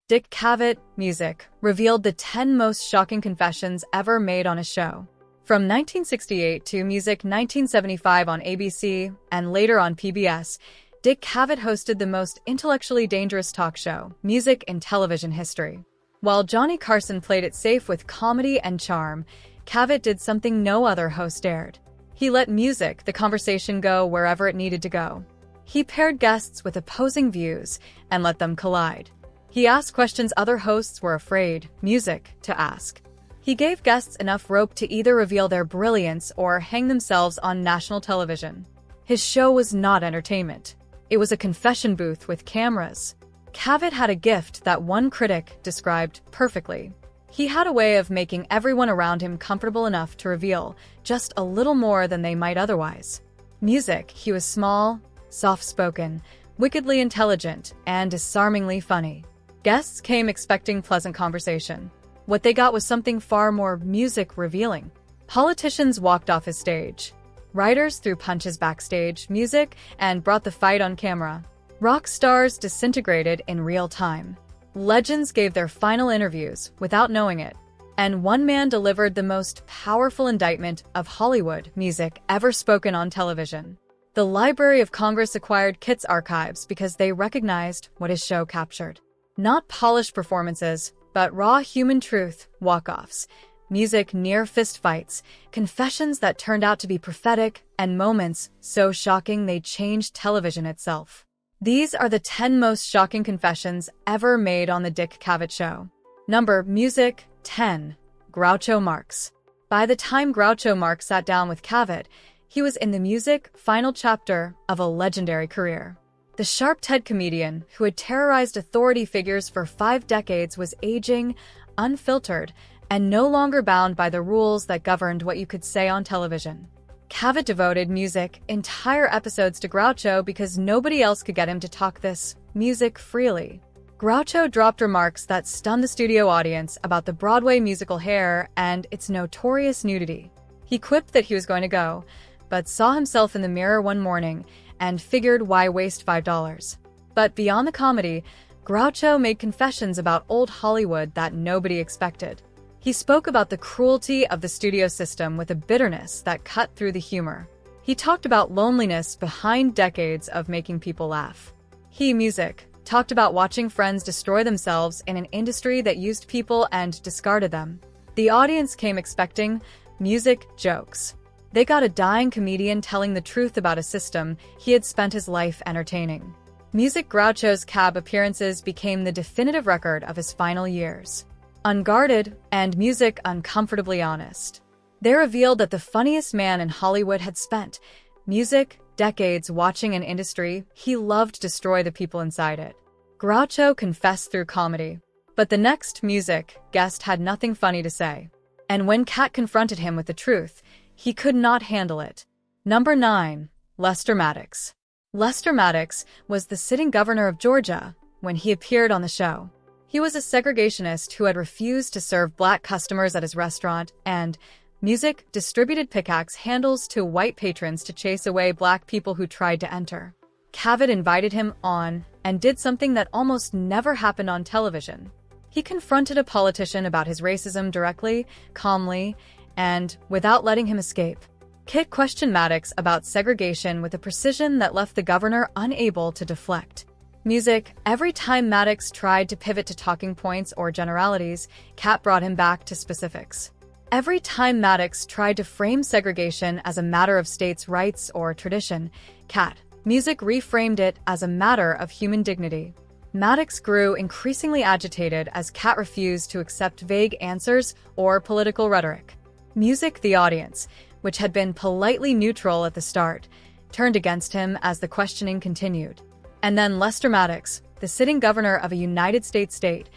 Dick Cavett, music, revealed the 10 most shocking confessions ever made on a show. From 1968 to Music 1975 on ABC and later on PBS, Dick Cavett hosted the most intellectually dangerous talk show, Music in television history. While Johnny Carson played it safe with comedy and charm, Cavett did something no other host dared. He let music, the conversation, go wherever it needed to go. He paired guests with opposing views and let them collide. He asked questions other hosts were afraid, music, to ask. He gave guests enough rope to either reveal their brilliance or hang themselves on national television. His show was not entertainment. It was a confession booth with cameras. Cavett had a gift that one critic described perfectly. He had a way of making everyone around him comfortable enough to reveal just a little more than they might otherwise. Music, he was small, soft-spoken, wickedly intelligent, and disarmingly funny. Guests came expecting pleasant conversation. What they got was something far more music-revealing. Politicians walked off his stage. Writers threw punches backstage, music, and brought the fight on camera. Rock stars disintegrated in real time. Legends gave their final interviews without knowing it. And one man delivered the most powerful indictment of Hollywood music ever spoken on television. The Library of Congress acquired Kit's archives because they recognized what his show captured. Not polished performances, but raw human truth, walk-offs, music near fistfights, confessions that turned out to be prophetic, and moments so shocking they changed television itself. These are the 10 most shocking confessions ever made on The Dick Cavett Show. Number Music 10. Groucho Marx. By the time Groucho Marx sat down with Cavett, he was in the music final chapter of a legendary career. The sharp-ted comedian who had terrorized authority figures for 5 decades was aging, unfiltered, and no longer bound by the rules that governed what you could say on television. Cavett devoted music entire episodes to Groucho because nobody else could get him to talk this music freely. Groucho dropped remarks that stunned the studio audience about the Broadway musical Hair and its notorious nudity. He quipped that he was going to go, but saw himself in the mirror one morning and figured why waste $5. But beyond the comedy, Groucho made confessions about old Hollywood that nobody expected. He spoke about the cruelty of the studio system with a bitterness that cut through the humor. He talked about loneliness behind decades of making people laugh. He, music, talked about watching friends destroy themselves in an industry that used people and discarded them. The audience came expecting music jokes. They got a dying comedian telling the truth about a system he had spent his life entertaining. Music Groucho's cab appearances became the definitive record of his final years. Unguarded, and music uncomfortably honest. They revealed that the funniest man in Hollywood had spent, music, decades watching an industry he loved to destroy the people inside it. Groucho confessed through comedy. But the next music guest had nothing funny to say. And when Kat confronted him with the truth, he could not handle it. Number 9. Lester Maddox. Lester Maddox was the sitting governor of Georgia when he appeared on the show. He was a segregationist who had refused to serve black customers at his restaurant, and music distributed pickaxe handles to white patrons to chase away black people who tried to enter. Cavett invited him on and did something that almost never happened on television. He confronted a politician about his racism directly, calmly, and without letting him escape. Kit questioned Maddox about segregation with a precision that left the governor unable to deflect. Music, every time Maddox tried to pivot to talking points or generalities, Kat brought him back to specifics. Every time Maddox tried to frame segregation as a matter of states' rights or tradition, Kat, music reframed it as a matter of human dignity. Maddox grew increasingly agitated as Kat refused to accept vague answers or political rhetoric. Music, the audience, which had been politely neutral at the start, turned against him as the questioning continued. And then Lester Maddox, the sitting governor of a United States state,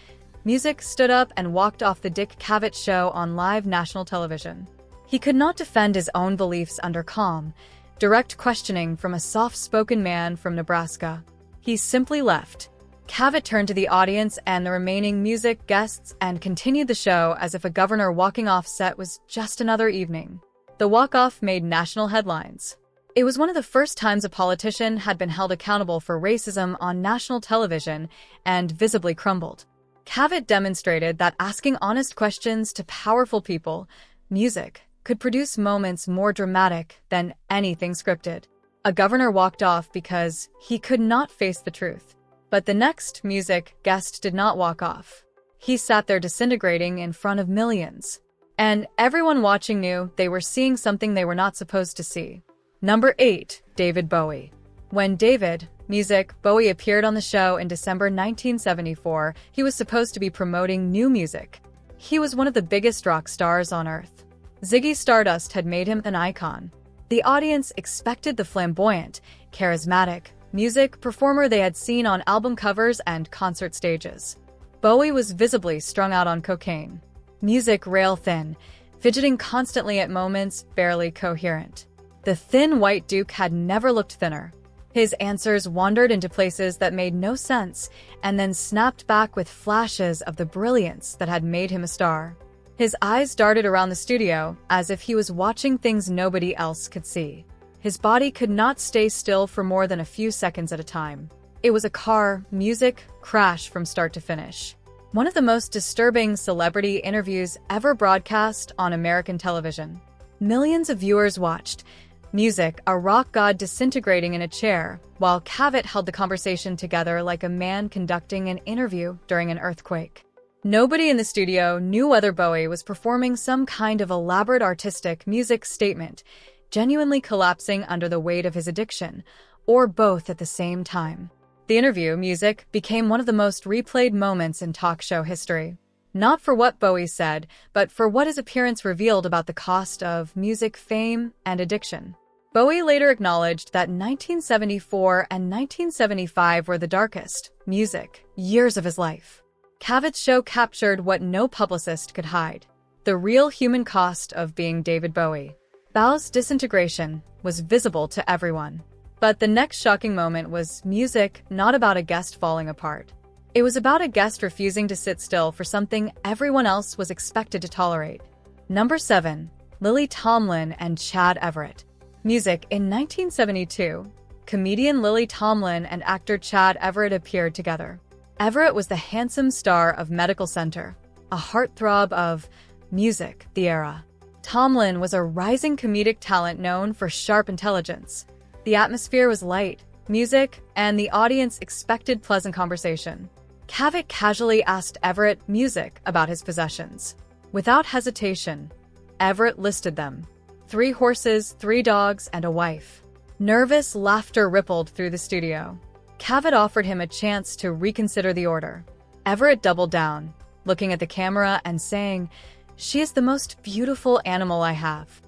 music stood up and walked off the Dick Cavett Show on live national television. He could not defend his own beliefs under calm, direct questioning from a soft-spoken man from Nebraska. He simply left. Cavett turned to the audience and the remaining music guests and continued the show as if a governor walking off set was just another evening. The walk-off made national headlines. It was one of the first times a politician had been held accountable for racism on national television and visibly crumbled. Cavett demonstrated that asking honest questions to powerful people, music, could produce moments more dramatic than anything scripted. A governor walked off because he could not face the truth. But the next music guest did not walk off. He sat there disintegrating in front of millions. And everyone watching knew they were seeing something they were not supposed to see. Number 8. David Bowie. When David, music, Bowie appeared on the show in December 1974, he was supposed to be promoting new music. He was one of the biggest rock stars on Earth. Ziggy Stardust had made him an icon. The audience expected the flamboyant, charismatic music performer they had seen on album covers and concert stages. Bowie was visibly strung out on cocaine. Music rail thin, fidgeting constantly at moments, barely coherent. The thin white Duke had never looked thinner. His answers wandered into places that made no sense, and then snapped back with flashes of the brilliance that had made him a star. His eyes darted around the studio as if he was watching things nobody else could see. His body could not stay still for more than a few seconds at a time. It was a car, music, crash from start to finish. One of the most disturbing celebrity interviews ever broadcast on American television. Millions of viewers watched. Music, a rock god disintegrating in a chair, while Cavett held the conversation together like a man conducting an interview during an earthquake. Nobody in the studio knew whether Bowie was performing some kind of elaborate artistic music statement, genuinely collapsing under the weight of his addiction, or both at the same time. The interview, music, became one of the most replayed moments in talk show history. Not for what Bowie said, but for what his appearance revealed about the cost of music fame and addiction. Bowie later acknowledged that 1974 and 1975 were the darkest, music, years of his life. Cavett's show captured what no publicist could hide: the real human cost of being David Bowie. Bowie's disintegration was visible to everyone. But the next shocking moment was music, not about a guest falling apart. It was about a guest refusing to sit still for something everyone else was expected to tolerate. Number 7. Lily Tomlin and Chad Everett. Music. In 1972, comedian Lily Tomlin and actor Chad Everett appeared together. Everett was the handsome star of Medical Center, a heartthrob of music, the era. Tomlin was a rising comedic talent known for sharp intelligence. The atmosphere was light, music, and the audience expected pleasant conversation. Cavett casually asked Everett, music, about his possessions. Without hesitation, Everett listed them: 3 horses, 3 dogs, and a wife. Nervous laughter rippled through the studio. Cavett offered him a chance to reconsider the order. Everett doubled down, looking at the camera and saying, "She is the most beautiful animal I have."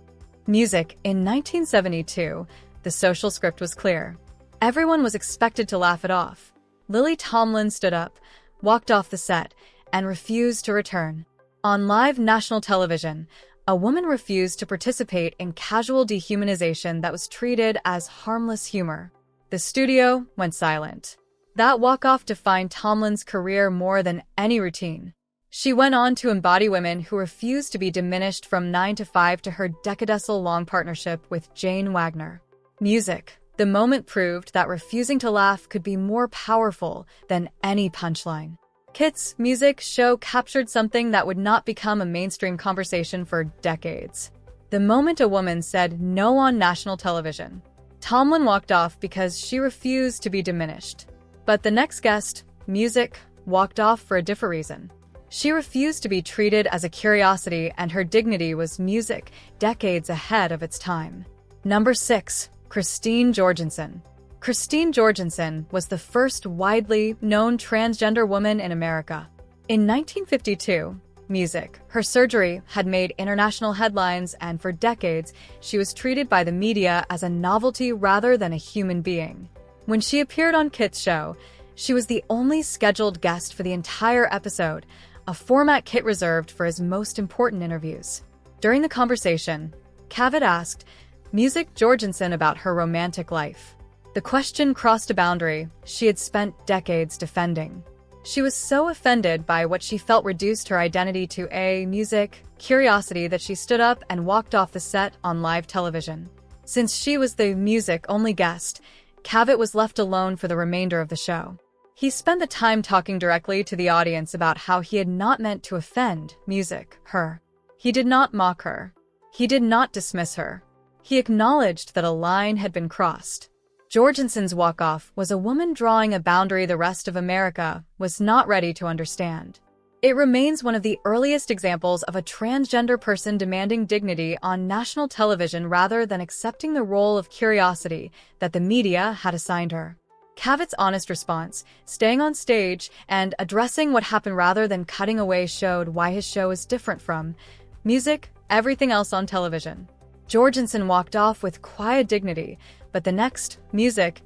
Music. In 1972, the social script was clear. Everyone was expected to laugh it off. Lily Tomlin stood up, walked off the set, and refused to return. On live national television, a woman refused to participate in casual dehumanization that was treated as harmless humor. The studio went silent. That walk-off defined Tomlin's career more than any routine. She went on to embody women who refused to be diminished from 9 to 5 to her decadecil-long partnership with Jane Wagner. Music. The moment proved that refusing to laugh could be more powerful than any punchline. Kit's music show captured something that would not become a mainstream conversation for decades. The moment a woman said no on national television, Tomlin walked off because she refused to be diminished. But the next guest, music, walked off for a different reason. She refused to be treated as a curiosity, and her dignity was music, decades ahead of its time. Number 6. Christine Jorgensen. Christine Jorgensen was the first widely known transgender woman in America. In 1952, music, her surgery had made international headlines, and for decades, she was treated by the media as a novelty rather than a human being. When she appeared on Kit's show, she was the only scheduled guest for the entire episode, a format Kit reserved for his most important interviews. During the conversation, Cavett asked music Jorgensen about her romantic life. The question crossed a boundary she had spent decades defending. She was so offended by what she felt reduced her identity to a music curiosity that she stood up and walked off the set on live television. Since she was the music-only guest, Cavett was left alone for the remainder of the show. He spent the time talking directly to the audience about how he had not meant to offend her. He did not mock her. He did not dismiss her. He acknowledged that a line had been crossed. Jorgensen's walk-off was a woman drawing a boundary the rest of America was not ready to understand. It remains one of the earliest examples of a transgender person demanding dignity on national television rather than accepting the role of curiosity that the media had assigned her. Cavett's honest response, staying on stage and addressing what happened rather than cutting away, showed why his show is different from everything else on television. Jorgensen walked off with quiet dignity, but the next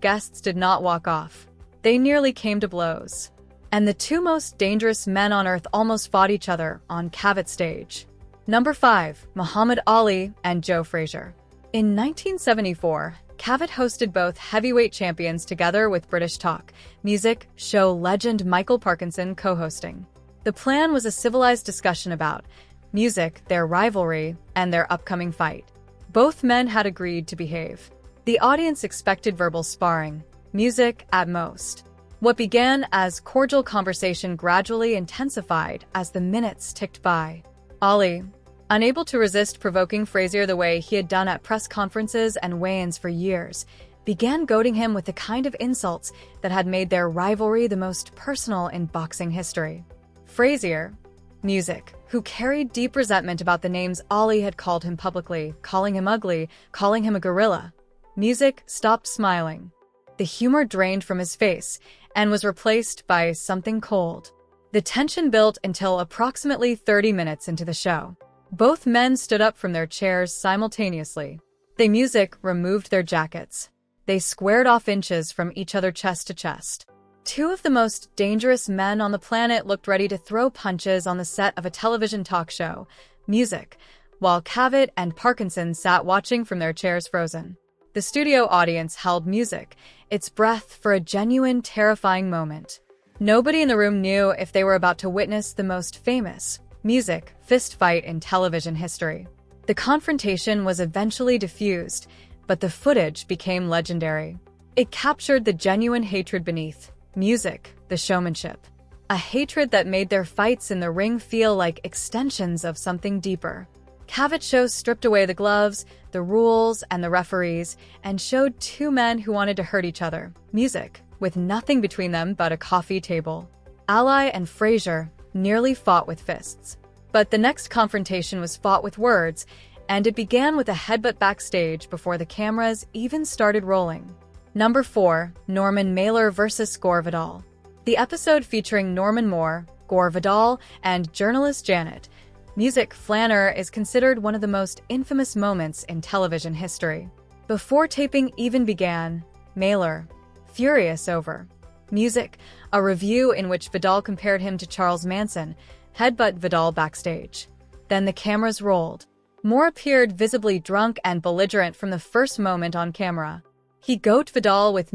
guests did not walk off. They nearly came to blows. And the two most dangerous men on earth almost fought each other on Cavett's stage. Number 5. Muhammad Ali and Joe Frazier. In 1974, Cavett hosted both heavyweight champions together with British talk music show legend Michael Parkinson co-hosting. The plan was a civilized discussion about music, their rivalry, and their upcoming fight. Both men had agreed to behave. The audience expected verbal sparring, music at most. What began as cordial conversation gradually intensified as the minutes ticked by. Ali, unable to resist provoking Frazier the way he had done at press conferences and weigh-ins for years, began goading him with the kind of insults that had made their rivalry the most personal in boxing history. Frazier, who carried deep resentment about the names Ali had called him publicly, calling him ugly, calling him a gorilla. Stopped smiling. The humor drained from his face and was replaced by something cold. The tension built until approximately 30 minutes into the show. Both men stood up from their chairs simultaneously. They removed their jackets. They squared off inches from each other chest to chest. Two of the most dangerous men on the planet looked ready to throw punches on the set of a television talk show, while Cavett and Parkinson sat watching from their chairs frozen. The studio audience held its breath for a genuine, terrifying moment. Nobody in the room knew if they were about to witness the most famous fist fight in television history. The confrontation was eventually diffused, but the footage became legendary. It captured the genuine hatred beneath the showmanship. A hatred that made their fights in the ring feel like extensions of something deeper. Cavett show stripped away the gloves, the rules, and the referees, and showed two men who wanted to hurt each other, with nothing between them but a coffee table. Ali and Frazier nearly fought with fists. But the next confrontation was fought with words, and it began with a headbutt backstage before the cameras even started rolling. Number 4. Norman Mailer vs. Gore Vidal. The episode featuring Norman Moore, Gore Vidal, and journalist Janet Flanner is considered one of the most infamous moments in television history. Before taping even began, Mailer, furious over a review in which Vidal compared him to Charles Manson, headbutt Vidal backstage. Then the cameras rolled. Moore appeared visibly drunk and belligerent from the first moment on camera. He goaded Vidal with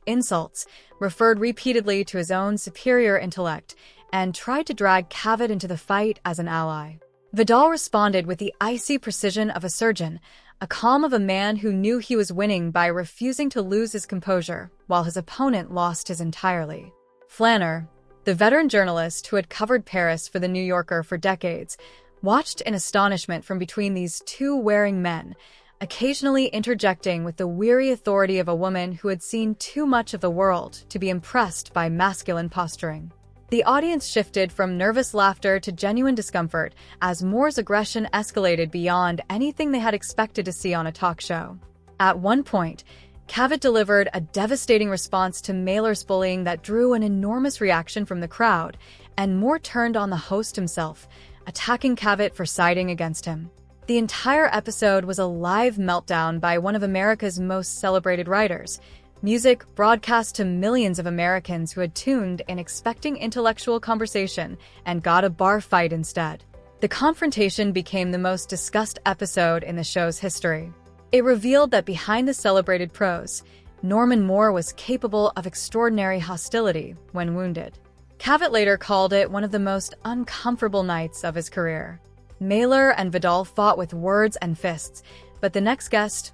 insults, referred repeatedly to his own superior intellect, and tried to drag Cavett into the fight as an ally. Vidal responded with the icy precision of a surgeon, a calm of a man who knew he was winning by refusing to lose his composure, while his opponent lost his entirely. Flanner, the veteran journalist who had covered Paris for The New Yorker for decades, watched in astonishment from between these two wearing men, occasionally interjecting with the weary authority of a woman who had seen too much of the world to be impressed by masculine posturing. The audience shifted from nervous laughter to genuine discomfort as Moore's aggression escalated beyond anything they had expected to see on a talk show. At one point, Cavett delivered a devastating response to Mailer's bullying that drew an enormous reaction from the crowd, and Moore turned on the host himself, attacking Cavett for siding against him. The entire episode was a live meltdown by one of America's most celebrated writers. Broadcast to millions of Americans who had tuned in expecting intellectual conversation and got a bar fight instead. The confrontation became the most discussed episode in the show's history. It revealed that behind the celebrated prose, Norman Moore was capable of extraordinary hostility when wounded. Cavett later called it one of the most uncomfortable nights of his career. Mailer and Vidal fought with words and fists, but the next guest,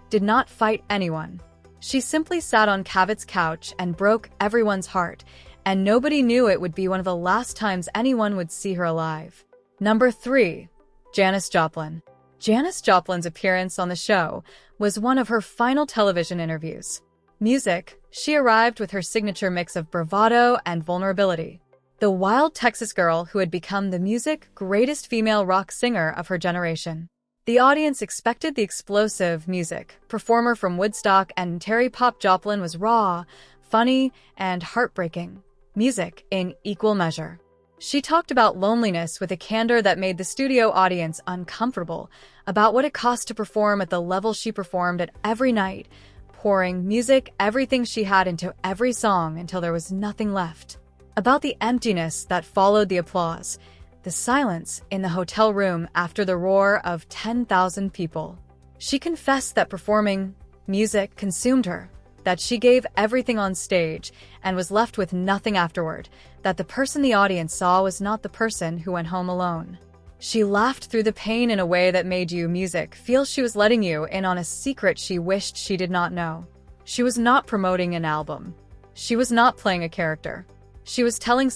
did not fight anyone. She simply sat on Cavett's couch and broke everyone's heart, and nobody knew it would be one of the last times anyone would see her alive. Number 3. Janis Joplin. Janis Joplin's appearance on the show was one of her final television interviews. Music, she arrived with her signature mix of bravado and vulnerability. The wild Texas girl who had become the music's greatest female rock singer of her generation. The audience expected the explosive music performer from Woodstock, and Terry Pop Joplin was raw, funny, and heartbreaking. Music in equal measure. She talked about loneliness with a candor that made the studio audience uncomfortable, about what it cost to perform at the level she performed at every night, pouring music, everything she had into every song until there was nothing left. About the emptiness that followed the applause, the silence in the hotel room after the roar of 10,000 people. She confessed that performing music consumed her, that she gave everything on stage and was left with nothing afterward, that the person the audience saw was not the person who went home alone. She laughed through the pain in a way that made music feel she was letting you in on a secret she wished she did not know. She was not promoting an album. She was not playing a character. She was telling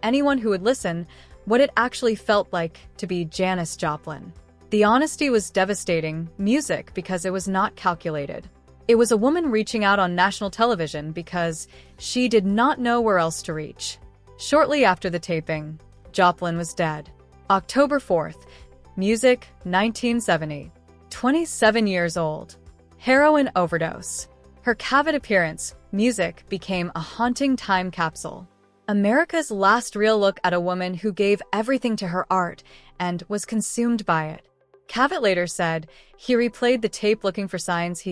anyone who would listen, what it actually felt like to be Janis Joplin. The honesty was devastating music because it was not calculated. It was a woman reaching out on national television because she did not know where else to reach. Shortly after the taping, Joplin was dead. October 4th, music, 1970. 27 years old. Heroin overdose. Her Cavett appearance, music, became a haunting time capsule. America's last real look at a woman who gave everything to her art and was consumed by it. Cavett later said he replayed the tape looking for signs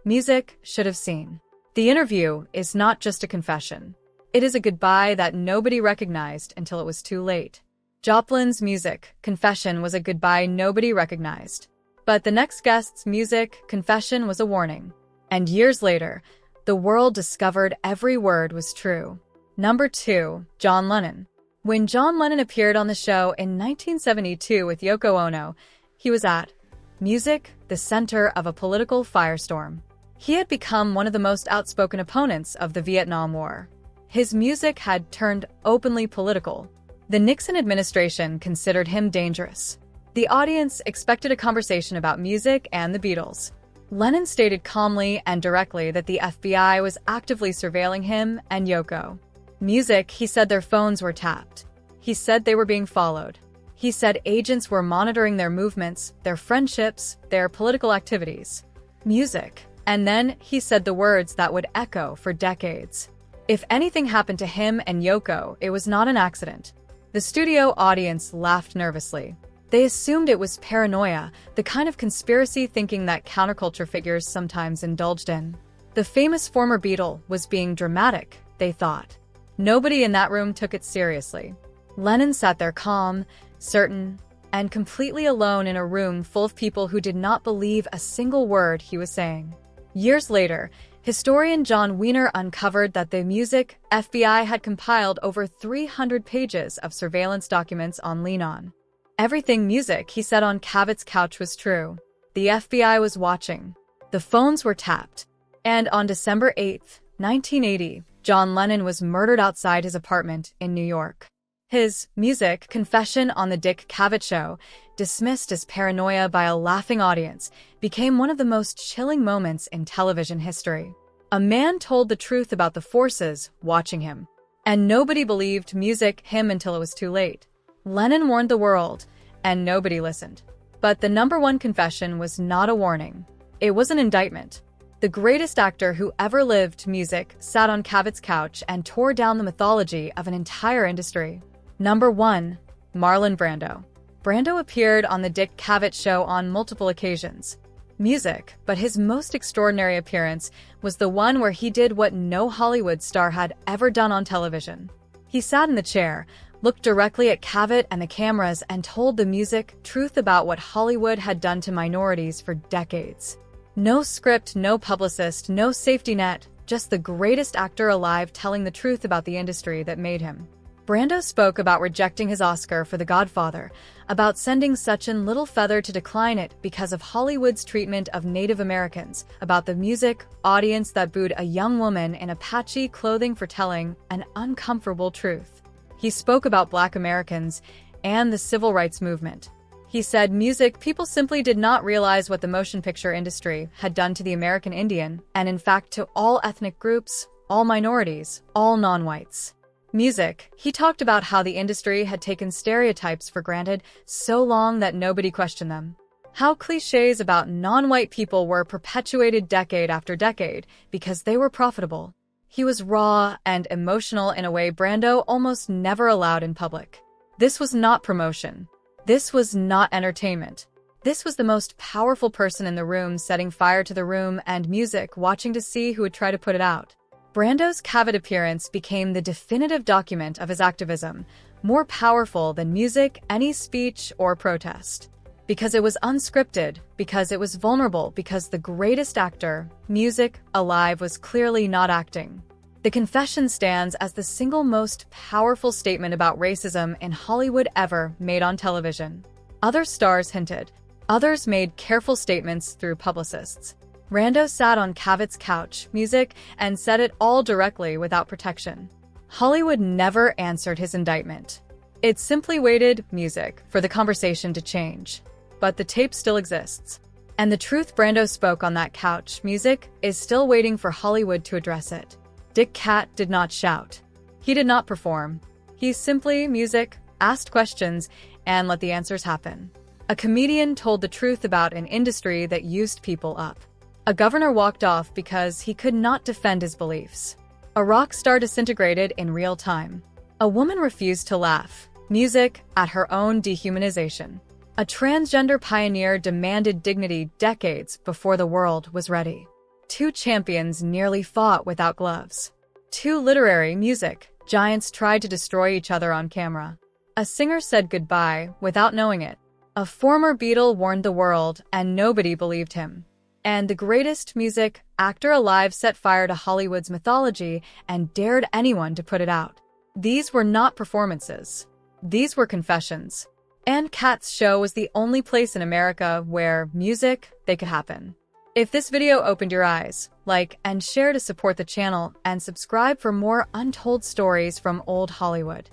music should have seen. The interview is not just a confession. It is a goodbye that nobody recognized until it was too late. Joplin's music, confession, was a goodbye nobody recognized. But the next guest's music, confession, was a warning. And years later, the world discovered every word was true. Number 2. John Lennon. When John Lennon appeared on the show in 1972 with Yoko Ono, he was at music, the center of a political firestorm. He had become one of the most outspoken opponents of the Vietnam War. His music had turned openly political. The Nixon administration considered him dangerous. The audience expected a conversation about music and the Beatles. Lennon stated calmly and directly that the FBI was actively surveilling him and Yoko. Music, he said their phones were tapped. He said they were being followed. He said agents were monitoring their movements, their friendships, their political activities. Music. And then he said the words that would echo for decades. If anything happened to him and Yoko, it was not an accident. The studio audience laughed nervously. They assumed it was paranoia, the kind of conspiracy thinking that counterculture figures sometimes indulged in. The famous former Beatle was being dramatic, they thought. Nobody in that room took it seriously. Lennon sat there calm, certain, and completely alone in a room full of people who did not believe a single word he was saying. Years later, historian John Wiener uncovered that the music FBI had compiled over 300 pages of surveillance documents on Lennon. Everything music he said on Cavett's couch was true. The FBI was watching. The phones were tapped. And on December 8, 1980, John Lennon was murdered outside his apartment in New York. His music confession on the Dick Cavett Show, dismissed as paranoia by a laughing audience, became one of the most chilling moments in television history. A man told the truth about the forces watching him. And nobody believed him until it was too late. Lennon warned the world, and nobody listened. But the number one confession was not a warning. It was an indictment. The greatest actor who ever lived, music, sat on Cavett's couch and tore down the mythology of an entire industry. Number 1. Marlon Brando. Brando appeared on the Dick Cavett Show on multiple occasions. Music, but his most extraordinary appearance was the one where he did what no Hollywood star had ever done on television. He sat in the chair, looked directly at Cavett and the cameras, and told the music truth about what Hollywood had done to minorities for decades. No script, no publicist, no safety net, just the greatest actor alive telling the truth about the industry that made him. Brando spoke about rejecting his Oscar for The Godfather, about sending such an little feather to decline it because of Hollywood's treatment of Native Americans, about the music audience that booed a young woman in Apache clothing for telling an uncomfortable truth. He spoke about Black Americans and the civil rights movement. He said music people simply did not realize what the motion picture industry had done to the American Indian, and in fact to all ethnic groups, all minorities, all non-whites. Music, he talked about how the industry had taken stereotypes for granted so long that nobody questioned them. How cliches about non-white people were perpetuated decade after decade because they were profitable. He was raw and emotional in a way Brando almost never allowed in public. This was not promotion. This was not entertainment. This was the most powerful person in the room setting fire to the room and music watching to see who would try to put it out. Brando's Cavett appearance became the definitive document of his activism, more powerful than music, any speech, or protest. Because it was unscripted, because it was vulnerable, because the greatest actor, music, alive was clearly not acting. The confession stands as the single most powerful statement about racism in Hollywood ever made on television. Other stars hinted. Others made careful statements through publicists. Brando sat on Cavett's couch, music, and said it all directly without protection. Hollywood never answered his indictment. It simply waited, music, for the conversation to change. But the tape still exists. And the truth Brando spoke on that couch, music, is still waiting for Hollywood to address it. Dick Cat did not shout. He did not perform. He simply, music, asked questions, and let the answers happen. A comedian told the truth about an industry that used people up. A governor walked off because he could not defend his beliefs. A rock star disintegrated in real time. A woman refused to laugh, music, at her own dehumanization. A transgender pioneer demanded dignity decades before the world was ready. Two champions nearly fought without gloves. Two literary music giants tried to destroy each other on camera. A singer said goodbye without knowing it. A former Beatle warned the world, and nobody believed him. And the greatest music actor alive set fire to Hollywood's mythology and dared anyone to put it out. These were not performances. These were confessions. And Cat's show was the only place in America where music, they could happen. If this video opened your eyes, like and share to support the channel and subscribe for more untold stories from old Hollywood.